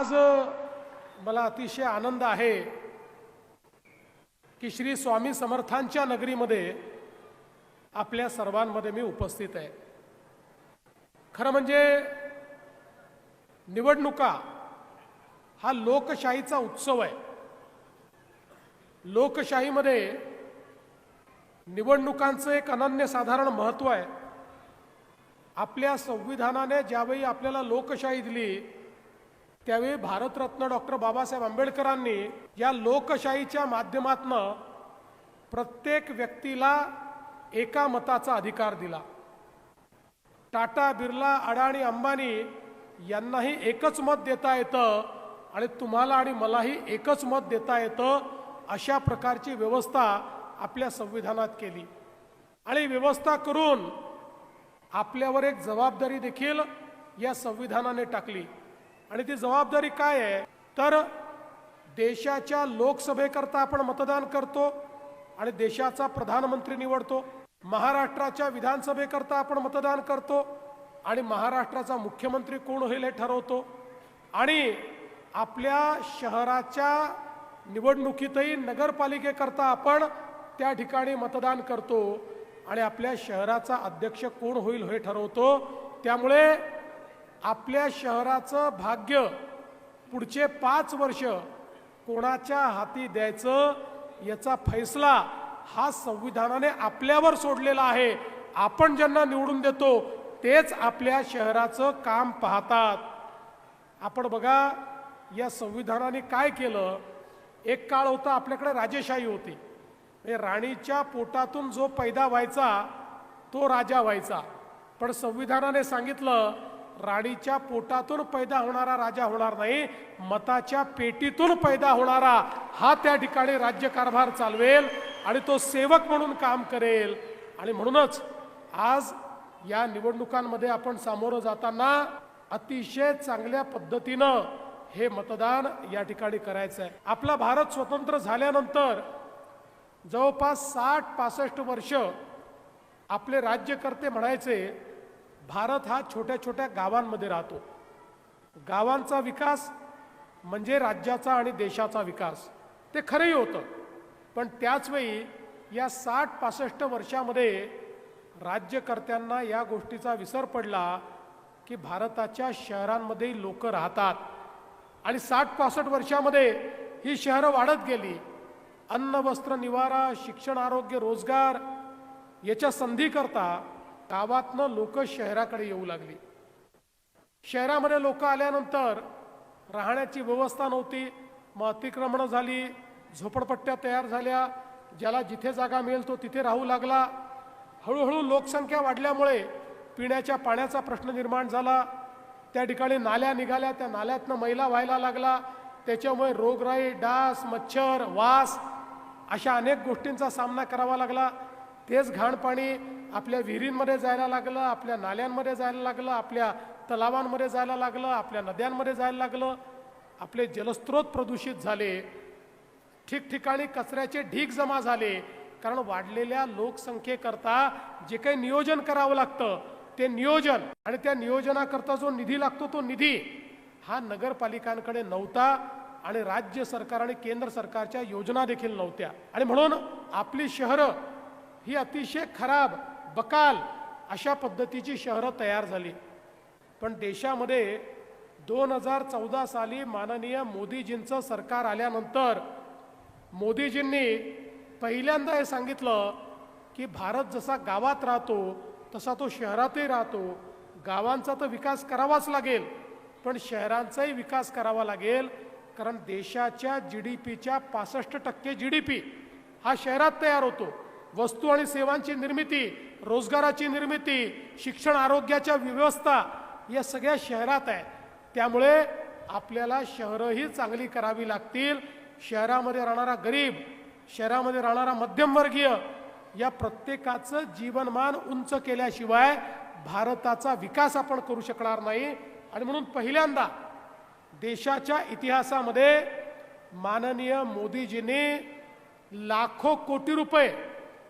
आज मला अतिशय आनंद आहे की श्री स्वामी समर्थांच्या नगरीमध्ये आपल्या सर्वांमध्ये मी उपस्थित आहे। खरं म्हणजे निवडणुका हा लोकशाहीचा उत्सव आहे। लोकशाहीमध्ये निवडणुकांचं एक अनन्यसाधारण महत्त्व आहे। आपल्या संविधानाने ज्यावेळी आपल्याला लोकशाही दिली त्यावेळी भारतरत्न डॉक्टर बाबासाहेब आंबेडकरांनी या लोकशाहीच्या माध्यमातून प्रत्येक व्यक्तीला एका मताचा अधिकार दिला। टाटा, बिर्ला, अडाणी, अंबानी यांनाही एकच मत देता येतं आणि तुम्हाला आणि मलाही एकच मत देता येतं, अशा प्रकारची व्यवस्था आपल्या संविधानात केली। आणि व्यवस्था करून आपल्यावर एक जबाबदारी देखील या संविधानाने टाकली। आणि ती जबाबदारी काय आहे तर देशाच्या लोकसभेकरता आपण मतदान करतो आणि देशाचा प्रधानमंत्री निवडतो। महाराष्ट्राच्या विधानसभेकरता आपण मतदान करतो आणि महाराष्ट्राचा मुख्यमंत्री कोण होईल हे ठरवतो। आणि आपल्या शहराच्या निवडणुकीतही नगरपालिकेकरता आपण त्या ठिकाणी मतदान करतो आणि आपल्या शहराचा अध्यक्ष कोण होईल हे ठरवतो। त्यामुळे आपल्या शहराचं भाग्य पुढचे 5 वर्ष कोणाच्या हाती द्यायचं याचा फैसला हा संविधानाने आपल्यावर सोडलेला आहे। आपण ज्यांना निवडून देतो तेच आपल्या शहराचं काम पाहतात। आपण बघा या संविधानाने काय केलं। एक काळ होता आपल्याकडे राजेशाही होती, राणीच्या पोटातून जो पैदा व्हायचा तो राजा व्हायचा। पण संविधानाने सांगितलं राणीच्या पोटातून पैदा होणारा राजा होणार नाही, मताच्या पेटीतून पैदा होणारा हा त्या ठिकाणी राज्यकारभार चालवेल आणि तो सेवक म्हणून काम करेल। आणि म्हणूनच आज या निवडणुकांमध्ये आपण सामोरं जाताना अतिशय चांगल्या पद्धतीनं हे मतदान या ठिकाणी करायचं आहे। आपला भारत स्वतंत्र झाल्यानंतर जवळपास 60-65 वर्ष आपले राज्यकर्ते म्हणायचे भारत हा छोट्या छोट्या गावांमध्ये राहतो। गावांचा विकास म्हणजे राज्याचा आणि देशाचा विकास, ते खरंही होतं। पण त्याचवेळी या 60-65 वर्षामध्ये राज्यकर्त्यांना या गोष्टीचा विसर पडला की भारताच्या शहरांमध्ये लोक राहतात आणि 60-65 वर्षामध्ये ही शहरं वाढत गेली। अन्न, वस्त्र, निवारा, शिक्षण, आरोग्य, रोजगार याच्या संधीकरता गावातनं लोक शहराकडे येऊ लागली। शहरामध्ये लोक आल्यानंतर राहण्याची व्यवस्था नव्हती, मग अतिक्रमणं झाली, झोपडपट्ट्या तयार झाल्या, ज्याला जिथे जागा मिळेल तो तिथे राहू लागला। हळूहळू लोकसंख्या वाढल्यामुळे पिण्याच्या पाण्याचा प्रश्न निर्माण झाला। त्या ठिकाणी नाल्या निघाल्या, त्या नाल्यातनं मैला व्हायला लागला, त्याच्यामुळे रोगराई, डास, मच्छर, वास अशा अनेक गोष्टींचा सामना करावा लागला। तेच घाण पाणी आपल्या विहिरींमध्ये जायला लागलं, आपल्या नाल्यांमध्ये जायला लागलं, आपल्या तलावांमध्ये जायला लागलं, आपल्या नद्यांमध्ये जायला लागलं। आपले जलस्रोत प्रदूषित झाले, ठिकठिकाणी कचऱ्याचे ढीग जमा झाले, कारण वाढलेल्या लोकसंख्येकरता जे काही नियोजन करावं लागतं ते नियोजन आणि त्या नियोजनाकरता जो निधी लागतो तो निधी हा नगरपालिकांकडे नव्हता आणि राज्य सरकार आणि केंद्र सरकारच्या योजना देखील नव्हत्या। आणि म्हणून आपली शहरं ही अतिशय खराब, बकाल अशा पद्धतीची शहरं तयार झाली। पण देशामध्ये 2014 साली माननीय मोदीजींचं सरकार आल्यानंतर मोदीजींनी पहिल्यांदा हे सांगितलं की भारत जसा गावात राहतो तसा तो शहरातही राहतो। गावांचा तर विकास करावाच लागेल, पण शहरांचाही विकास करावा लागेल, कारण देशाच्या GDPच्या 65% GDP हा शहरात तयार होतो। वस्तू आणि सेवांची निर्मिती, रोजगाराची निर्मिती, शिक्षण, आरोग्याच्या व्यवस्था या सगळ्या शहरात आहे। त्यामुळे आपल्याला शहरंही चांगली करावी लागतील। शहरामध्ये राहणारा गरीब, शहरामध्ये राहणारा मध्यमवर्गीय या प्रत्येकाचं जीवनमान उंच केल्याशिवाय भारताचा विकास आपण करू शकणार नाही। आणि म्हणून पहिल्यांदा देशाच्या इतिहासामध्ये माननीय मोदीजींनी लाखो कोटी रुपये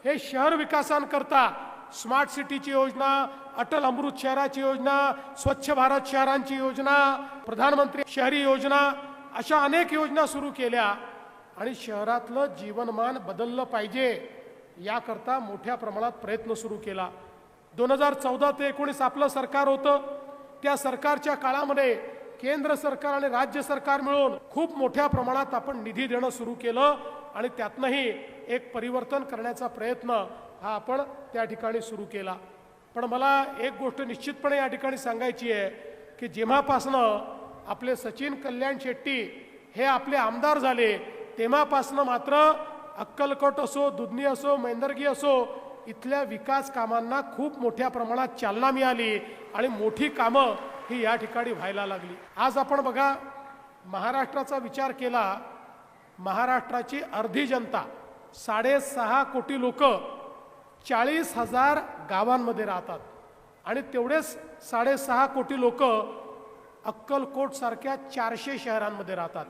हे शहर विकासांकरता स्मार्ट सिटीची योजना, अटल अमृत शहराची योजना, स्वच्छ भारत शहरांची योजना, प्रधानमंत्री शहरी योजना, अशा अनेक योजना सुरू केल्या आणि शहरातलं जीवनमान बदललं पाहिजे याकरता मोठ्या प्रमाणात प्रयत्न सुरू केला. 2014 ते 19 आपलं सरकार होतं. त्या सरकारच्या काळामध्ये केंद्र सरकार आणि राज्य सरकार मिळून खूप मोठ्या प्रमाणात आपण निधी देणं सुरू केलं आणि त्यातनंही एक परिवर्तन करण्याचा प्रयत्न हा आपण त्या ठिकाणी सुरू केला. पण मला एक गोष्ट निश्चितपणे या ठिकाणी सांगायची आहे की जेव्हापासनं आपले सचिन कल्याण शेट्टी हे आपले आमदार झाले तेव्हापासनं मात्र अक्कलकोट असो, दुधनी असो, मैंदर्गी असो, इथल्या विकास कामांना खूप मोठ्या प्रमाणात चालना मिळाली आणि मोठी कामं ही या ठिकाणी व्हायला लागली. आज आपण बघा, महाराष्ट्राचा विचार केला, महाराष्ट्राची अर्धी जनता 6.5 कोटी लोक 40,000 गावांमध्ये राहतात आणि तेवढेच 6.5 कोटी लोक अक्कलकोट सारख्या 400 शहरांमध्ये राहतात.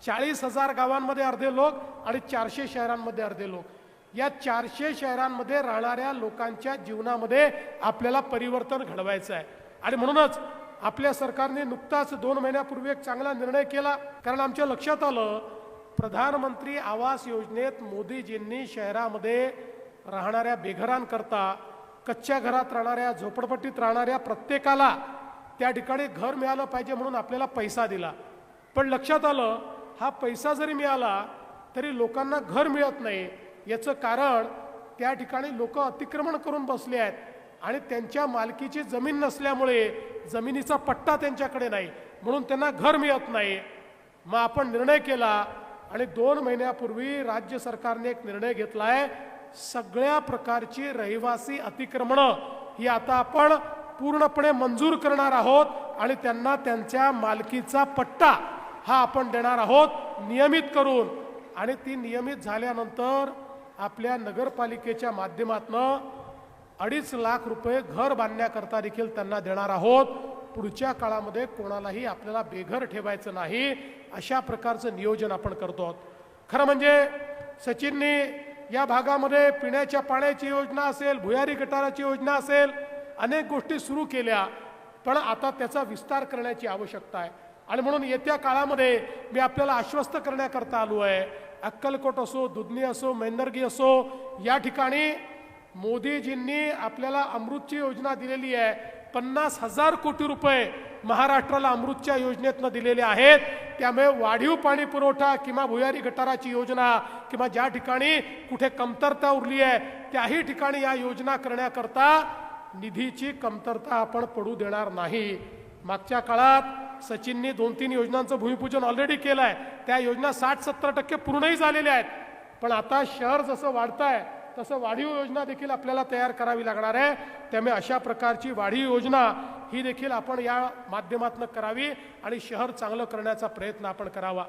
40,000 गावांमध्ये अर्धे लोक आणि 400 शहरांमध्ये अर्धे लोक. या 400 शहरांमध्ये राहणाऱ्या लोकांच्या जीवनामध्ये आपल्याला परिवर्तन घडवायचं आहे आणि म्हणूनच आपल्या सरकारने नुकताच 2 महिन्यापूर्वी एक चांगला निर्णय केला. कारण आमच्या लक्षात आलं, प्रधानमंत्री आवास योजनेत मोदीजींनी शहरामध्ये राहणाऱ्या बेघरांकरता, कच्च्या घरात राहणाऱ्या, झोपडपट्टीत राहणाऱ्या प्रत्येकाला त्या ठिकाणी घर मिळालं पाहिजे म्हणून आपल्याला पैसा दिला. पण लक्षात आलं, हा पैसा जरी मिळाला तरी लोकांना घर मिळत नाही. याचं कारण त्या ठिकाणी लोक अतिक्रमण करून बसले आहेत आणि त्यांच्या मालकीची जमीन नसल्यामुळे जमिनीचा पट्टा त्यांच्याकडे नाही, म्हणून त्यांना घर मिळत नाही. मग आपण निर्णय केला आणि 2 महिन्यापूर्वी राज्य सरकारने एक निर्णय घेतला आहे, सगळ्या प्रकारची रहिवासी अतिक्रमणं ही आता आपण पूर्णपणे मंजूर करणार आहोत आणि त्यांना त्यांच्या मालकीचा पट्टा हा आपण देणार आहोत नियमित करून. आणि ती नियमित झाल्यानंतर आपल्या नगरपालिकेच्या माध्यमातून 2.5 लाख रुपये घर बांधण्याकरता देखील त्यांना देणार आहोत. पुढच्या काळामध्ये कोणालाही आपल्याला बेघर ठेवायचं नाही, अशा प्रकारचं नियोजन आपण करतो आहोत. खरं म्हणजे सचिननी या भागामध्ये पिण्याच्या पाण्याची योजना असेल, भुयारी गटाराची योजना असेल, अनेक गोष्टी सुरू केल्या, पण आता त्याचा विस्तार करण्याची आवश्यकता आहे. आणि म्हणून येत्या काळामध्ये मी आपल्याला आश्वस्त करण्याकरता आलो आहे, अक्कलकोट असो, दुधनी असो, मैंदर्गी असो, या ठिकाणी मोदीजींनी आपल्याला अमृतची योजना दिलेली आहे. 50,000 कोटी रुपये महाराष्ट्राला अमृतच्या योजनेतनं दिलेले आहेत. त्यामुळे वाढीव पाणी पुरवठा किंवा भुयारी गटाराची योजना किंवा ज्या ठिकाणी कुठे कमतरता उरली आहे त्याही ठिकाणी या योजना करण्याकरता निधीची कमतरता आपण पडू देणार नाही. मागच्या काळात सचिननी 2-3 योजनांचं भूमिपूजन ऑलरेडी केलं आहे. त्या योजना 60-70% पूर्णही झालेल्या आहेत. पण आता शहर जसं वाढत आहे तसं वाढीव योजना देखील आपल्याला तयार करावी लागणार आहे. त्यामुळे अशा प्रकारची वाढीव योजना ही देखील आपण या माध्यमातून करावी आणि शहर चांगलं करण्याचा प्रयत्न आपण करावा.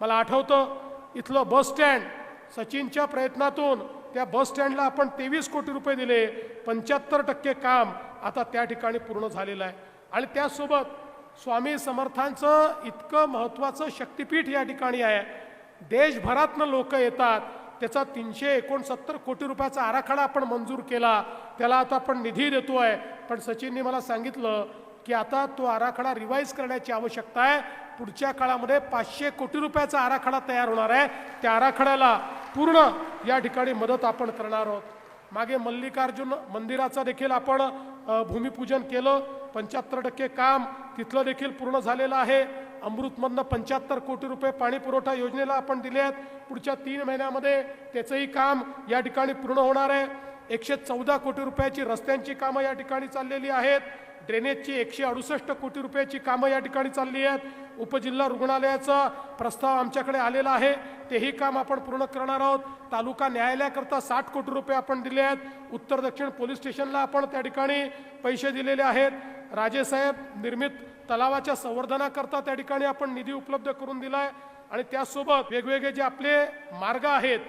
मला आठवतं, इथलं बस स्टँड सचिनच्या प्रयत्नातून त्या बस स्टँडला आपण 23 कोटी रुपये दिले. 75% काम आता त्या ठिकाणी पूर्ण झालेलं आहे. आणि त्यासोबत स्वामी समर्थांचं इतकं महत्त्वाचं शक्तिपीठ या ठिकाणी आहे. देशभरातनं लोक येतात. त्याचा 369 कोटी रुपयाचा आराखडा आपण मंजूर केला. त्याला आता आपण निधी देतोय. पण सचिननी मला सांगितलं की आता तो आराखडा रिवाईज करण्याची आवश्यकता आहे. पुढच्या काळामध्ये 500 कोटी रुपयाचा आराखडा तयार होणार आहे. त्या आराखड्याला पूर्ण या ठिकाणी मदत आपण करणार आहोत. मागे मल्लिकार्जुन मंदिराचा देखील आपण भूमिपूजन केलं. 75% काम तिथलं देखील पूर्ण झालेलं आहे. अमृतमधनं 75 कोटी रुपये पाणी पुरवठा योजनेला आपण दिले आहेत. पुढच्या 3 महिन्यामध्ये त्याचंही काम या ठिकाणी पूर्ण होणार आहे. 114 कोटी रुपयाची रस्त्यांची कामं या ठिकाणी चाललेली आहेत. ड्रेनेजची 168 कोटी रुपयाची कामं या ठिकाणी चालली आहेत. उपजिल्हा रुग्णालयाचा प्रस्ताव आमच्याकडे आलेला आहे. तेही काम आपण पूर्ण करणार आहोत. तालुका न्यायालयाकरता 60 कोटी रुपये आपण दिले आहेत. उत्तर दक्षिण पोलीस स्टेशनला आपण त्या ठिकाणी पैसे दिलेले आहेत. राजेसाहेब निर्मित तलावाच्या संवर्धनाकरता त्या ठिकाणी आपण निधी उपलब्ध करून दिला आहे. आणि त्यासोबत वेगवेगळे जे आपले मार्ग आहेत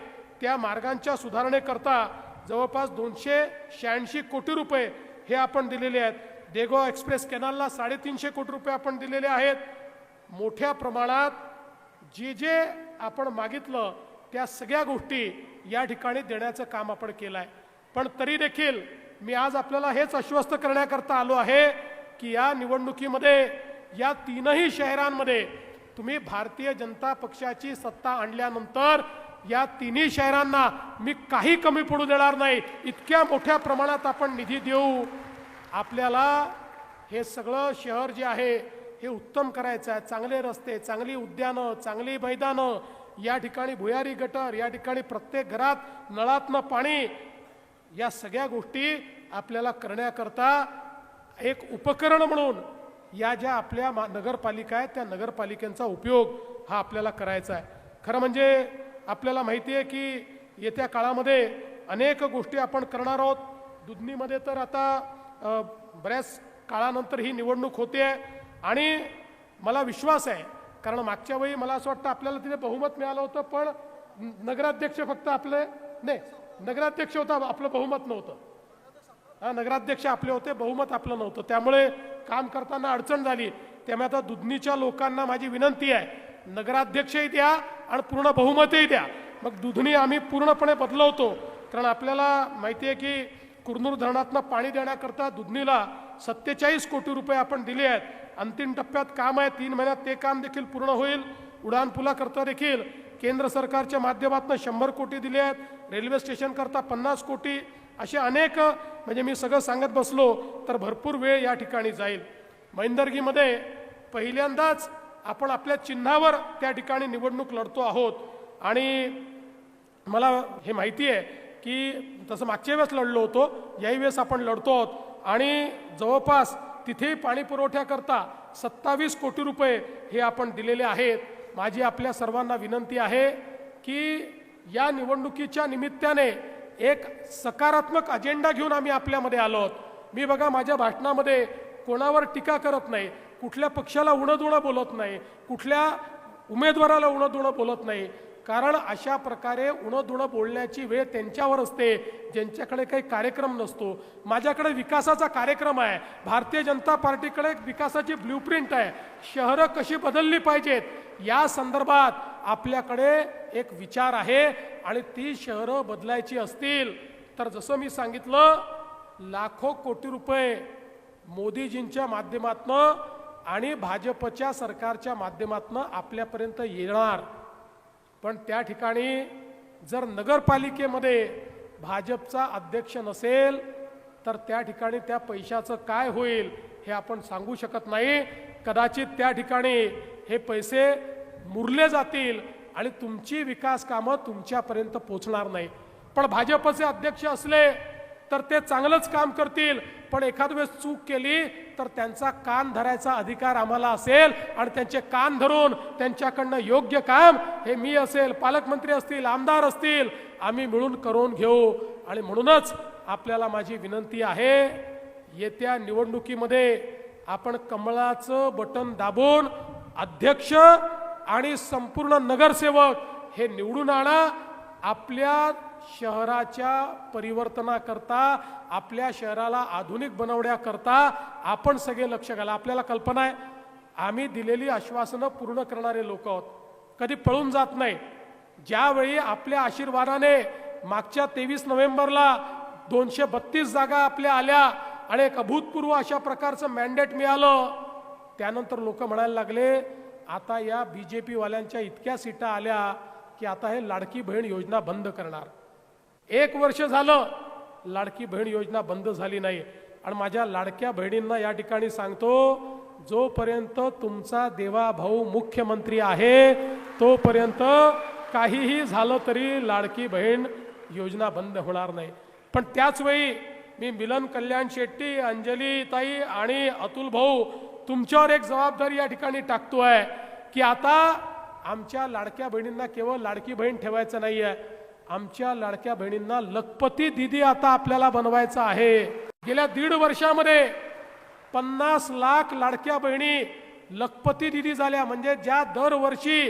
त्या मार्गांच्या सुधारणेकरता जवळपास 286 कोटी रुपये हे आपण दिलेले आहेत. देगाव एक्सप्रेस कॅनलला 350 कोटी रुपये आपण दिलेले आहेत. मोठ्या प्रमाणात जे आपण मागितलं त्या सगळ्या गोष्टी या ठिकाणी देण्याचं काम आपण केलं आहे. पण तरी देखील मी आज आपल्याला हेच आश्वस्त करण्याकरता आलो आहे की या निवडणुकीमध्ये या तीनही शहरांमध्ये तुम्ही भारतीय जनता पक्षाची सत्ता आणल्यानंतर या तिन्ही शहरांना मी काही कमी पडू देणार नाही. इतक्या मोठ्या प्रमाणात आपण निधी देऊ. आपल्याला हे सगळं शहर जे आहे हे उत्तम करायचं आहे. चांगले रस्ते, चांगली उद्यानं, चांगली मैदानं, या ठिकाणी भुयारी गटर, या ठिकाणी प्रत्येक घरात नळातनं पाणी, या सगळ्या गोष्टी आपल्याला करण्याकरता एक उपकरण म्हणून या ज्या आपल्या नगरपालिका आहेत त्या नगरपालिकांचा उपयोग हा आपल्याला करायचा आहे. खरं म्हणजे आपल्याला माहिती आहे की येत्या काळामध्ये अनेक गोष्टी आपण करणार आहोत. दुधनीमध्ये तर आता बऱ्याच काळानंतर ही निवडणूक होते आणि मला विश्वास आहे, कारण मागच्या वेळी मला असं वाटतं आपल्याला तिथे बहुमत मिळालं होतं, पण नगराध्यक्ष फक्त आपले नाही, नगराध्यक्ष होता आपलं बहुमत नव्हतं. नगराध्यक्ष आपले होते, बहुमत आपलं नव्हतं, त्यामुळे काम करताना अडचण झाली. त्यामुळे आता दुधनीच्या लोकांना माझी विनंती आहे, नगराध्यक्षही द्या आणि पूर्ण बहुमतही द्या. मग दुधनी आम्ही पूर्णपणे बदलवतो, कारण आपल्याला माहिती आहे की कुरनूर धरणातनं पाणी देण्याकरता दुधनीला 47 कोटी रुपये आपण दिले आहेत. अंतिम टप्प्यात काम आहे, 3 महिन्यात ते काम देखील पूर्ण होईल. उडान पुलाकरता देखील केंद्र सरकारच्या माध्यमातून 100 कोटी दिले आहेत. रेल्वे स्टेशन करता 50 कोटी, असे अनेक, म्हणजे मी सगळं सांगत बसलो तर भरपूर वेळ या ठिकाणी जाईल. मैंदर्गीमध्ये पहिल्यांदाच आपण आपल्या चिन्हावर त्या ठिकाणी निवडणूक लढतो आहोत आणि मला हे माहिती आहे की तसं मागच्या वेळेस लढलो होतो, याही वेळेस आपण लढतो आहोत आणि जवळपास तिथे पाणी पुरवठ्याकरता 27 कोटी रुपये हे आपण दिलेले आहेत. माझी आपल्या सर्वांना विनंती आहे की या निवडणुकीच्या निमित्ताने एक सकारात्मक अजेंडा घेऊन आम्ही आपल्यामध्ये आलो आहोत. मी बघा माझ्या भाषणामध्ये कोणावर टीका करत नाही, कुठल्या पक्षाला उणंदुणं बोलत नाही, कुठल्या उमेदवाराला उणंदुणं बोलत नाही, कारण अशा प्रकारे उणंदुणं बोलण्याची वेळ त्यांच्यावर असते ज्यांच्याकडे काही कार्यक्रम नसतो. माझ्याकडे विकासाचा कार्यक्रम आहे, भारतीय जनता पार्टीकडे एक विकासाची ब्ल्यूप्रिंट आहे, शहरं कशी बदलली पाहिजेत या संदर्भात आपल्याकडे एक विचार आहे आणि ती शहरं बदलायची असतील तर जसं मी सांगितलं, लाखो कोटी रुपये मोदीजींच्या माध्यमातनं आणि भाजपच्या सरकारच्या माध्यमातनं आपल्यापर्यंत येणार. पण त्या ठिकाणी जर नगरपालिकेमध्ये भाजपचा अध्यक्ष नसेल तर त्या ठिकाणी त्या पैशाचं काय होईल हे आपण सांगू शकत नाही. कदाचित त्या ठिकाणी हे पैसे मुरले जातील आणि तुमची विकास कामं तुमच्यापर्यंत पोहोचणार नाही. पण भाजपचे अध्यक्ष असले तर ते चांगलंच काम करतील, पण एखाद वेळेस चूक केली तर त्यांचा कान धरायचा अधिकार आम्हाला असेल आणि त्यांचे कान धरून त्यांच्याकडनं योग्य काम हे मी असेल, पालकमंत्री असतील, आमदार असतील, आम्ही मिळून करून घेऊ. आणि म्हणूनच आपल्याला माझी विनंती आहे, येत्या निवडणुकीमध्ये आपण कमळाचं बटन दाबून अध्यक्ष आणि संपूर्ण नगरसेवक हे निवडून आणा. आपल्या शहराच्या परिवर्तनाकरता, आपल्या शहराला आधुनिक बनवण्याकरता आपण सगळे लक्ष घाला. आपल्याला कल्पना आहे, आम्ही दिलेली आश्वासनं पूर्ण करणारे लोक आहोत, कधी पळून जात नाही. ज्यावेळी आपल्या आशीर्वादाने मागच्या 23 नोव्हेंबरला 232 जागा आपल्या आल्या आणि एक अभूतपूर्व अशा प्रकारचं मॅन्डेट मिळालं, त्यानंतर लोक म्हणायला लागले आता या BJP वाल्यांच्या इतक्या सीटा आल्या की आता हे लाडकी बहीण योजना बंद करणार. 1 वर्ष झालं लाडकी बहीण योजना बंद झाली नाही. आणि माझ्या लाडक्या बहिणींना या ठिकाणी सांगतो, जोपर्यंत तुमचा देवा भाऊ मुख्यमंत्री आहे तोपर्यंत काहीही झालं तरी लाडकी बहीण योजना बंद होणार नाही. पण त्याच वेळी मी मिलन कल्याण शेट्टी, अंजली ताई आणि अतुल भाऊ तुमच्यावर एक जबाबदारी या ठिकाणी टाकतोय की आता आमच्या लाडक्या बहिणींना केवळ लाडकी बहीण ठेवायचं नाहीये, आमच्या लाडक्या बहिणींना लखपती दीदी आता आपल्याला बनवायचं आहे. गेल्या 1.5 वर्षामध्ये 50 लाख लाडक्या बहिणी लखपती दीदी झाल्या. म्हणजे ज्या दरवर्षी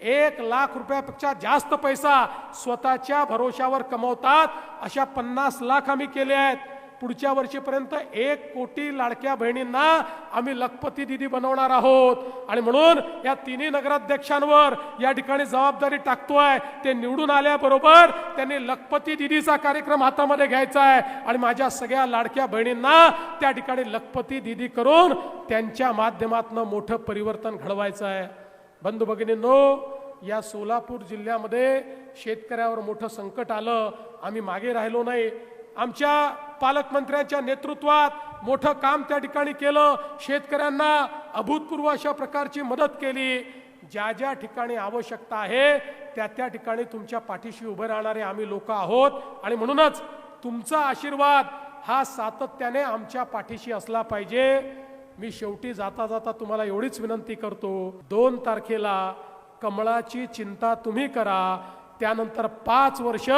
1 लाख रुपयापेक्षा जास्त पैसा स्वतःच्या भरोशावर कमवतात, अशा 50 लाख आम्ही केले आहेत. पुढच्या वर्षीपर्यंत 1 कोटी लाडक्या बहिणींना आम्ही लखपती दिदी बनवणार आहोत आणि म्हणून या तिन्ही नगराध्यक्षांवर या ठिकाणी जबाबदारी टाकतोय। ते निवडून आल्याबरोबर त्यांनी लखपती दिदीचा कार्यक्रम हातामध्ये घ्यायचा आहे आणि माझ्या सगळ्या लाडक्या बहिणींना त्या ठिकाणी लखपती दिदी करून त्यांच्या माध्यमातून मोठं परिवर्तन घडवायचं आहे। बंधू भगिनींनो, या सोलापूर जिल्ह्यामध्ये शेतकऱ्यावर मोठं संकट आलं, आम्ही मागे राहिलो नाही। आमच्या पालकमंत्र्यांच्या नेतृत्वात मोठं काम त्या ठिकाणी केलं, शेतकऱ्यांना अभूतपूर्व अशा प्रकारची मदत केली। ज्या ज्या ठिकाणी आवश्यकता आहे त्या त्या ठिकाणी तुमच्या पाठीशी उभे राहणारे आम्ही लोक आहोत आणि म्हणूनच तुमचा आशीर्वाद हा सातत्याने आमच्या पाठीशी असला पाहिजे। मी शेवटी जाता जाता तुम्हाला एवढीच विनंती करतो, 2 तारखेला कमळाची चिंता तुम्ही करा, त्यानंतर 5 वर्ष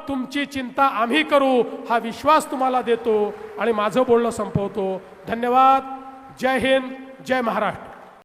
तुमची चिंता आम्ही करू, हा विश्वास तुम्हाला देतो आणि माझं बोलणं संपवतो। धन्यवाद। जय हिंद, जय महाराष्ट्र।